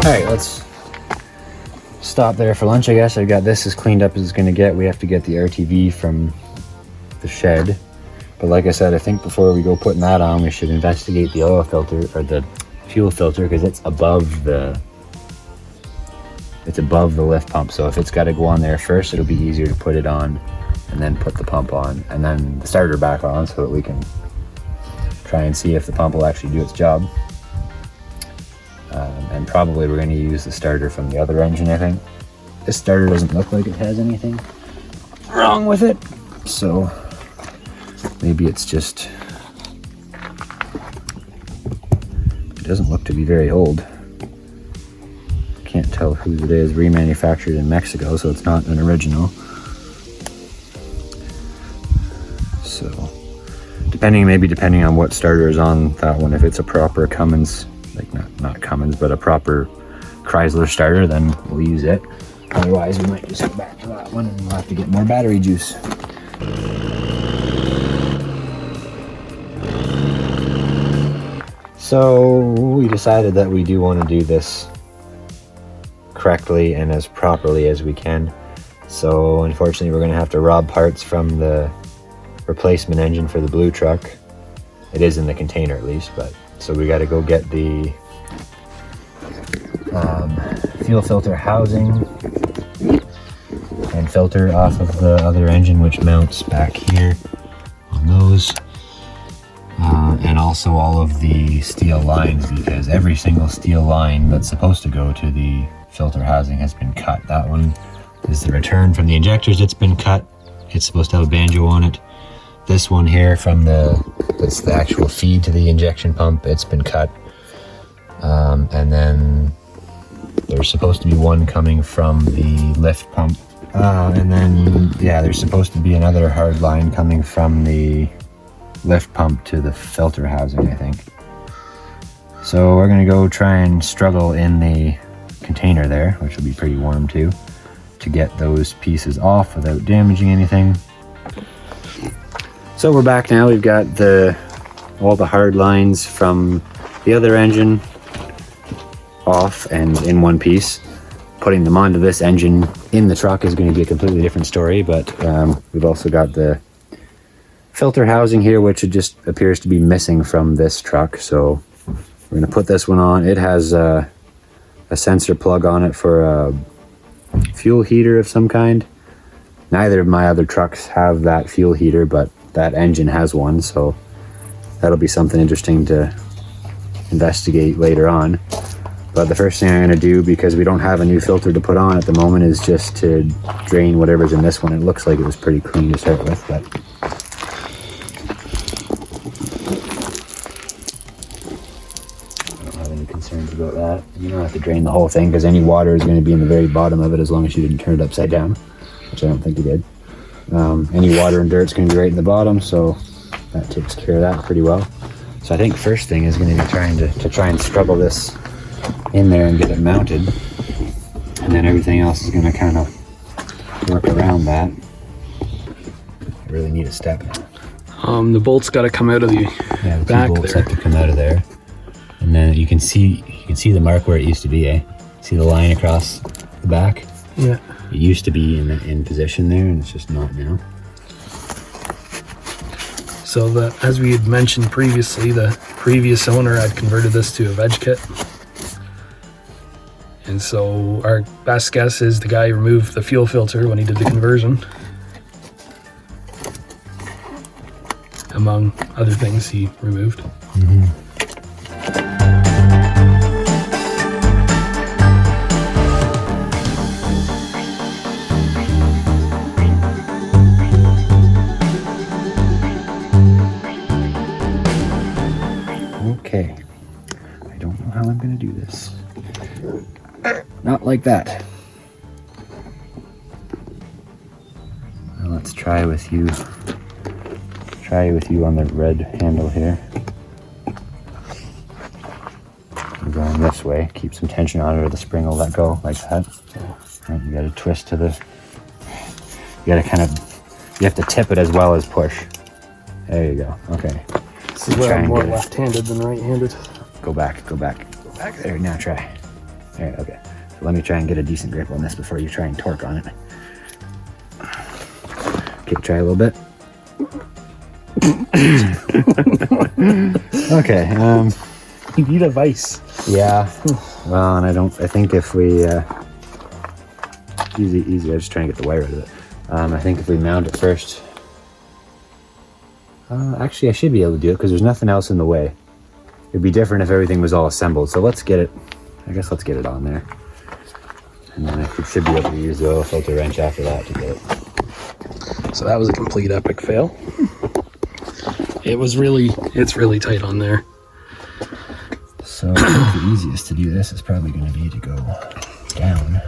Alright, let's stop there for lunch, I guess. I've got this as cleaned up as it's going to get. We have to get the RTV from the shed. But like I said, I think before we go putting that on, we should investigate the oil filter, or the fuel filter, because it's above the lift pump. So if it's got to go on there first, it'll be easier to put it on and then put the pump on and then the starter back on, so that we can try and see if the pump will actually do its job. And probably we're going to use the starter from the other engine, I think. This starter doesn't look like it has anything wrong with it, so maybe it's just, it doesn't look to be very old. Can't tell whose it is. Remanufactured in Mexico, so it's not an original. So depending on what starter is on that one, if it's a proper Cummins, like not Cummins, but a proper Chrysler starter, then we'll use it. Otherwise, we might just go back to that one and we'll have to get more battery juice. So we decided that we do want to do this correctly and as properly as we can. So unfortunately, we're going to have to rob parts from the replacement engine for the blue truck. It is in the container at least, but so we got to go get the fuel filter housing and filter off of the other engine, which mounts back here on those, and also all of the steel lines, because every single steel line that's supposed to go to the filter housing has been cut. That one is the return from the injectors. It's been cut. It's supposed to have a banjo on it. This one here that's the actual feed to the injection pump, it's been cut. And then there's supposed to be one coming from the lift pump. And then, yeah, there's supposed to be another hard line coming from the lift pump to the filter housing, I think. So we're gonna go try and struggle in the container there, which will be pretty warm too, to get those pieces off without damaging anything. So we're back now. We've got all the hard lines from the other engine off and in one piece. Putting them onto this engine in the truck is going to be a completely different story, but we've also got the filter housing here, which it just appears to be missing from this truck. So we're going to put this one on. It has a sensor plug on it for a fuel heater of some kind. Neither of my other trucks have that fuel heater, but that engine has one, so that'll be something interesting to investigate later on. But the first thing I'm going to do, because we don't have a new filter to put on at the moment, is just to drain whatever's in this one. It looks like it was pretty clean to start with, but I don't have any concerns about that. You don't have to drain the whole thing, because any water is going to be in the very bottom of it as long as you didn't turn it upside down, which I don't think you did. Any water and dirt's going to be right in the bottom, so that takes care of that pretty well. So I think first thing is going to be trying to struggle this in there and get it mounted, and then everything else is going to kind of work around that. I really need a step. The bolts got to come out of the back bolts there. have to come out of there, and then you can see the mark where it used to be. See the line across the back? Yeah. It used to be in position there, and it's just not now. So as we had mentioned previously, the previous owner had converted this to a veg kit. And so our best guess is the guy removed the fuel filter when he did the conversion. Among other things he removed. Mm-hmm. Okay, I don't know how I'm going to do this. Not like that. Well, let's try with you. Try with you on the red handle here. I'm going this way. Keep some tension on it, or the spring will let go like that. And you got to twist to the. You got to kind of. You have to tip it as well as push. There you go. Okay. This is where I'm more left-handed than right-handed. Go back. Go back. Go back there. Now try. All right, okay. So let me try and get a decent grip on this before you try and torque on it. Okay, try a little bit. Okay. You need a vise. Yeah. Well, and I think if we easy. I'm just trying to get the wire out of it. I think if we mount it first. Actually, I should be able to do it because there's nothing else in the way. It'd be different if everything was all assembled. So let's get it. I guess let's get it on there, and then I should be able to use the oil filter wrench after that to get it. So that was a complete epic fail. It's really tight on there. So I think the easiest to do this is probably going to be to go down.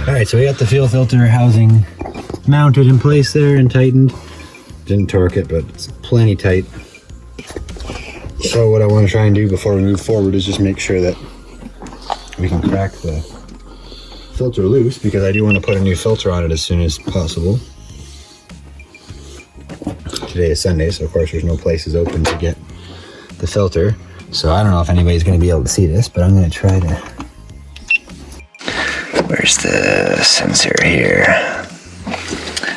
Alright, so we got the fuel filter housing mounted in place there and tightened. Didn't torque it, but it's plenty tight. So what I want to try and do before we move forward is just make sure that we can crack the filter loose, because I do want to put a new filter on it as soon as possible. Today is Sunday, so of course there's no places open to get the filter. So I don't know if anybody's going to be able to see this, but I'm going to try to... Where's the sensor here?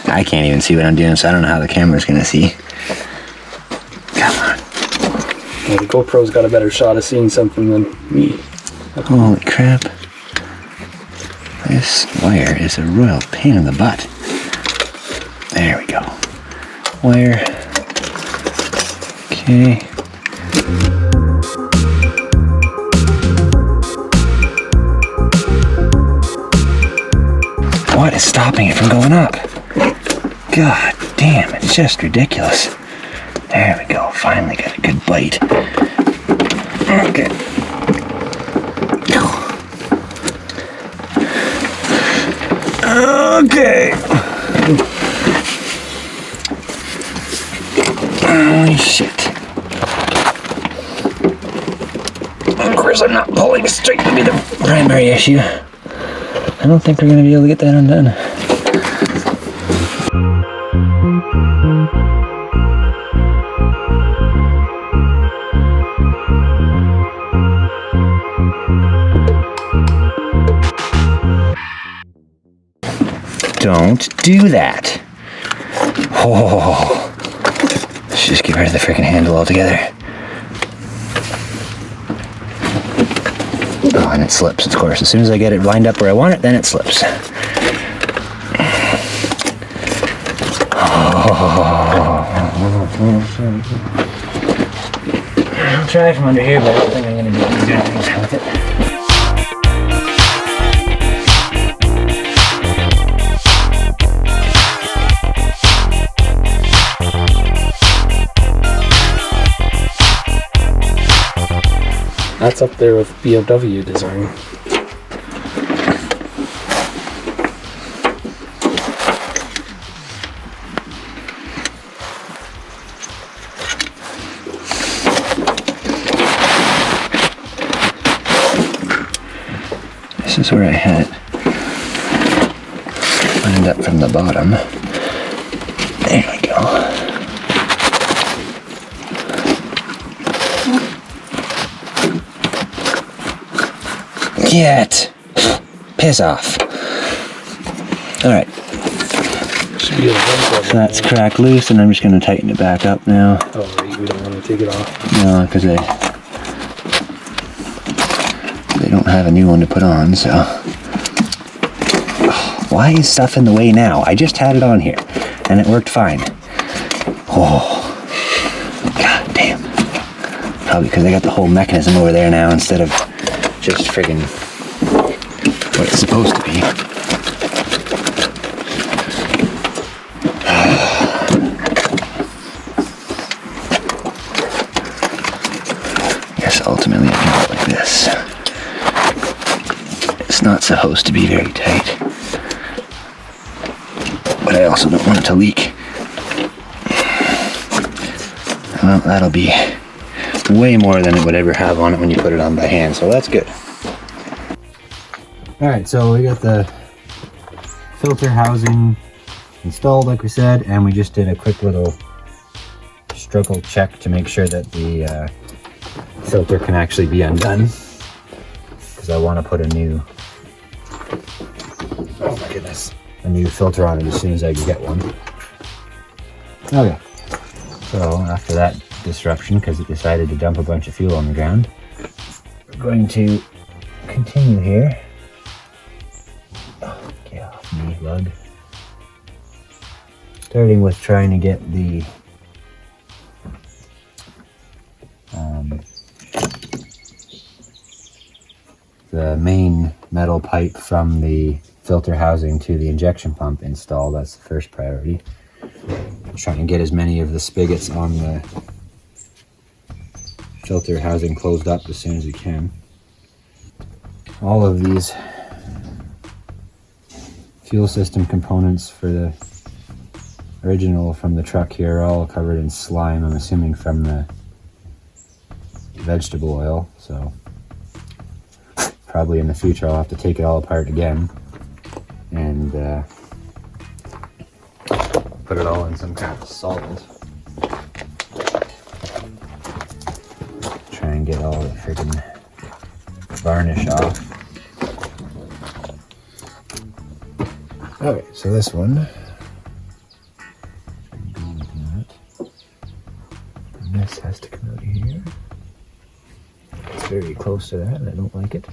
I can't even see what I'm doing, so I don't know how the camera's going to see. Come on. Well, the GoPro's got a better shot of seeing something than me. Holy crap. This wire is a royal pain in the butt. There we go. Wire. Okay. What is stopping it from going up? God damn, it's just ridiculous. There we go. Finally got a good bite. Okay. Okay. Holy shit. Of course, I'm not pulling straight to be the primary issue. I don't think we're going to be able to get that undone. Don't do that. Oh, let's just get rid of the freaking handle altogether. Oh, and it slips, of course. As soon as I get it lined up where I want it, then it slips. I'll try from under here, but I don't think I'm going to be able to do anything with it. That's up there with BMW design. This is where I had it lined up from the bottom. There we go. Get! Piss off. Alright. So that's cracked loose, and I'm just going to tighten it back up now. Oh, right. We don't want to take it off. No, because they don't have a new one to put on, so. Why is stuff in the way now? I just had it on here, and it worked fine. Oh. God damn. Probably because I got the whole mechanism over there now instead of just friggin' what it's supposed to be. Guess ultimately I can go like this. It's not supposed to be very tight, but I also don't want it to leak. Well, that'll be way more than it would ever have on it when you put it on by hand, so that's good. All right, so we got the filter housing installed like we said, and we just did a quick little struggle check to make sure that the filter can actually be undone, because I want to put a new, oh my goodness, a new filter on it as soon as I can get one. Okay, so after that disruption, because it decided to dump a bunch of fuel on the ground, we're going to continue here. Oh, get off me, lug. Starting with trying to get the main metal pipe from the filter housing to the injection pump installed. That's the first priority. Trying to get as many of the spigots on the filter housing closed up as soon as we can. All of these fuel system components for the original from the truck here are all covered in slime, I'm assuming from the vegetable oil, so probably in the future I'll have to take it all apart again and put it all in some kind of solvent. Try and get all the freaking varnish off. Okay, so this one, and this has to come out here. It's very close to that and I don't like it.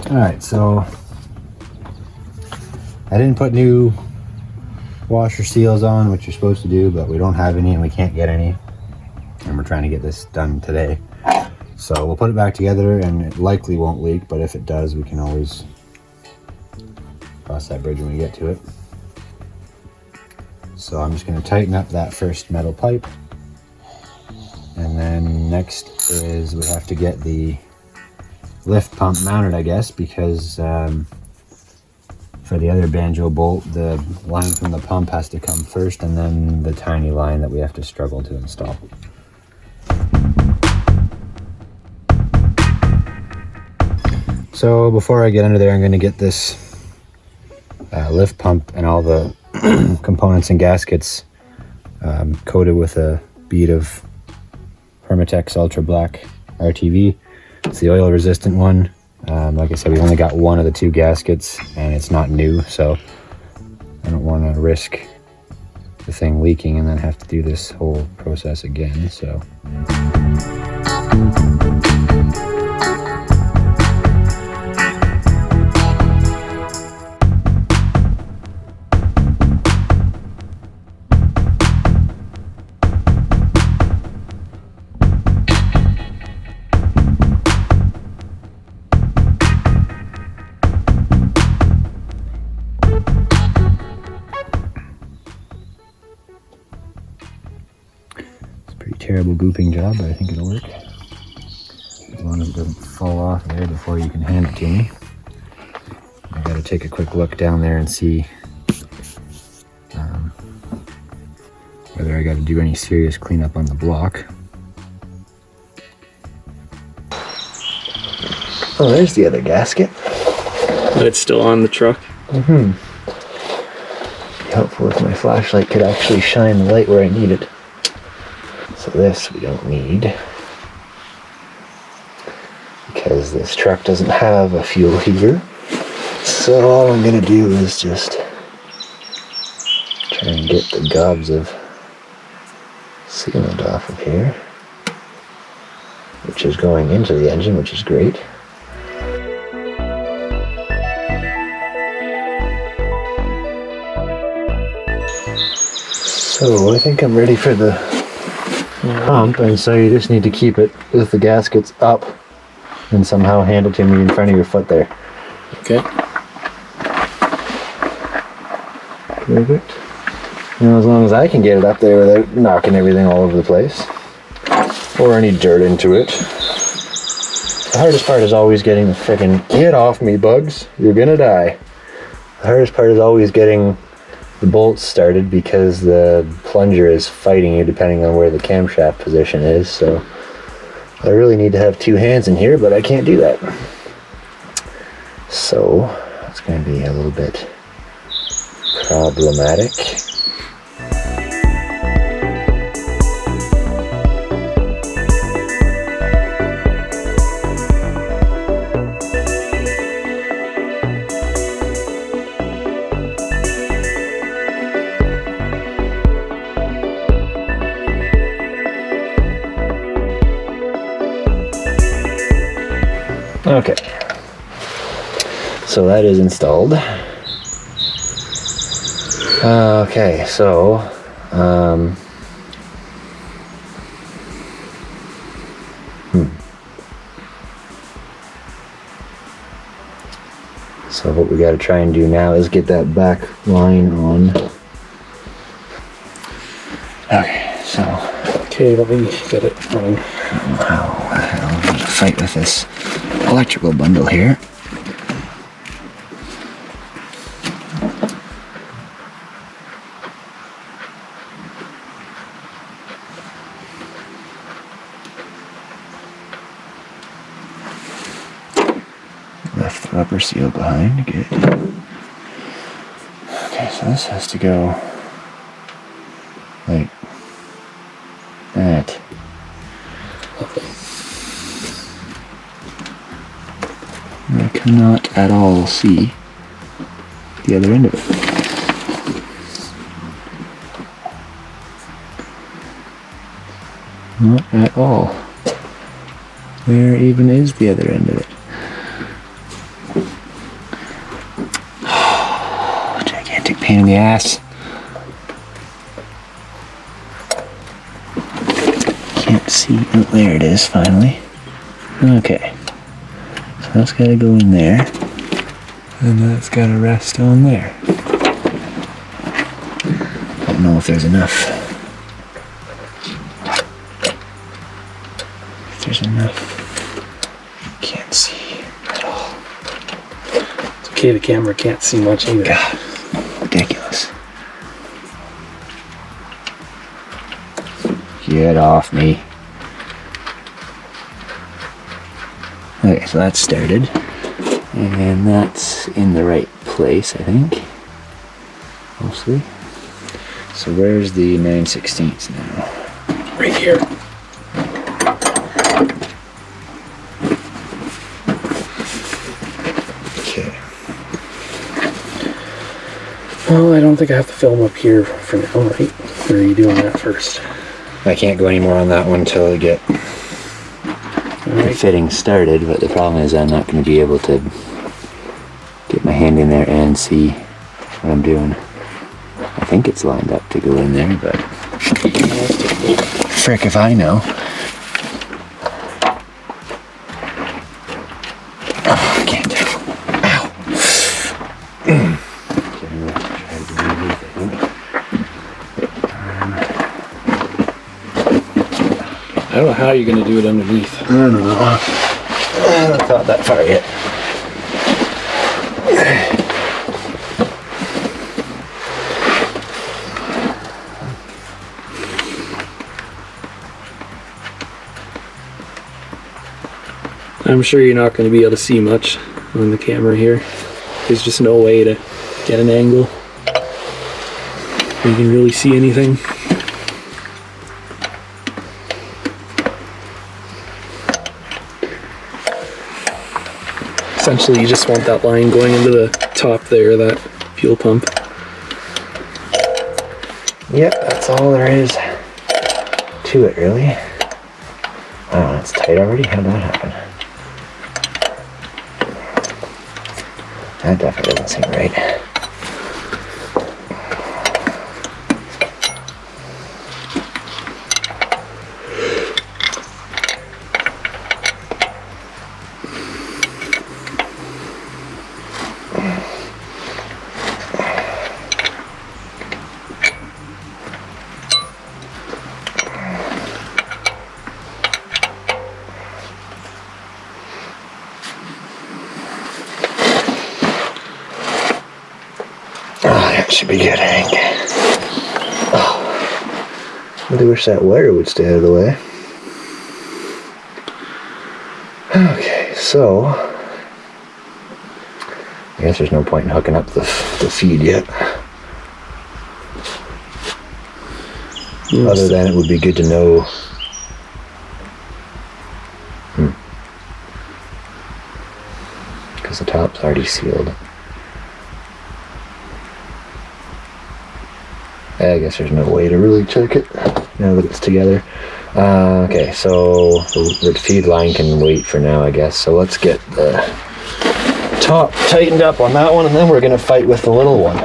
Alright, so I didn't put new washer seals on, which you're supposed to do, but we don't have any and we can't get any. And we're trying to get this done today. So we'll put it back together and it likely won't leak, but if it does, we can always cross that bridge when we get to it. So I'm just going to tighten up that first metal pipe. And then next is we have to get the lift pump mounted, I guess, because for the other banjo bolt, the line from the pump has to come first and then the tiny line that we have to struggle to install. So before I get under there, I'm going to get this lift pump and all the components and gaskets coated with a bead of Permatex Ultra Black RTV. It's the oil resistant one. Like I said, we've only got one of the two gaskets and it's not new, so I don't want to risk the thing leaking and then have to do this whole process again. So terrible gooping job, but I think it'll work. As long as it doesn't fall off there before you can hand it to me. I gotta take a quick look down there and see whether I gotta do any serious cleanup on the block. Oh, there's the other gasket. But it's still on the truck. Mm-hmm. Be helpful if my flashlight could actually shine the light where I need it. So this we don't need, because this truck doesn't have a fuel heater. So all I'm going to do is just try and get the gobs of sealant off of here, which is going into the engine, which is great. So I think I'm ready for the pump, and so you just need to keep it with the gaskets up and somehow hand it to me in front of your foot there. Okay. Perfect. And as long as I can get it up there without knocking everything all over the place or any dirt into it. The hardest part is always getting the frickin' get off me, bugs, you're gonna die. The hardest part is always getting the bolts started because the plunger is fighting you depending on where the camshaft position is, so I really need to have two hands in here, but I can't do that. So it's going to be a little bit problematic. Okay, so that is installed. Okay, so so what we got to try and do now is get that back line on. Okay, so Okay, let me get it running. how the hell I'm gonna fight with this electrical bundle here. Left the rubber seal behind, good. Okay, so this has to go like that. I cannot at all see the other end of it. Not at all. Where even is the other end of it? Gigantic pain in the ass. Can't see. Oh, there it is, finally. Okay. So that's got to go in there. And that's got to rest on there. Don't know if there's enough. If there's enough. Can't see at all. It's okay, the camera can't see much either. God, ridiculous. Get off me. Okay, so that's started. And that's in the right place, I think. Mostly. So where's the 9/16 now? Right here. Okay. Well, I don't think I have to film up here for now, right? Or are you doing that first? I can't go anymore on that one until I get the fitting started, but the problem is I'm not going to be able to get my hand in there and see what I'm doing. I think it's lined up to go in there, but frick if I know. Oh, I can't tell. Ow. I don't know how you're going to do it underneath. I don't know. I haven't thought that far yet. I'm sure you're not going to be able to see much on the camera here. There's just no way to get an angle where you can really see anything. Essentially, you just want that line going into the top there, that fuel pump. Yep, that's all there is to it, really. Oh, it's tight already? How did that happen? That definitely doesn't seem right. Oh, that should be good, I think. really wish that wire would stay out of the way. Okay, so I guess there's no point in hooking up the feed yet. Other than it would be good to know. Because the top's already sealed. I guess there's no way to really check it now that it's together. Okay, so the feed line can wait for now, I guess. So let's get the top tightened up on that one, and then we're going to fight with the little one.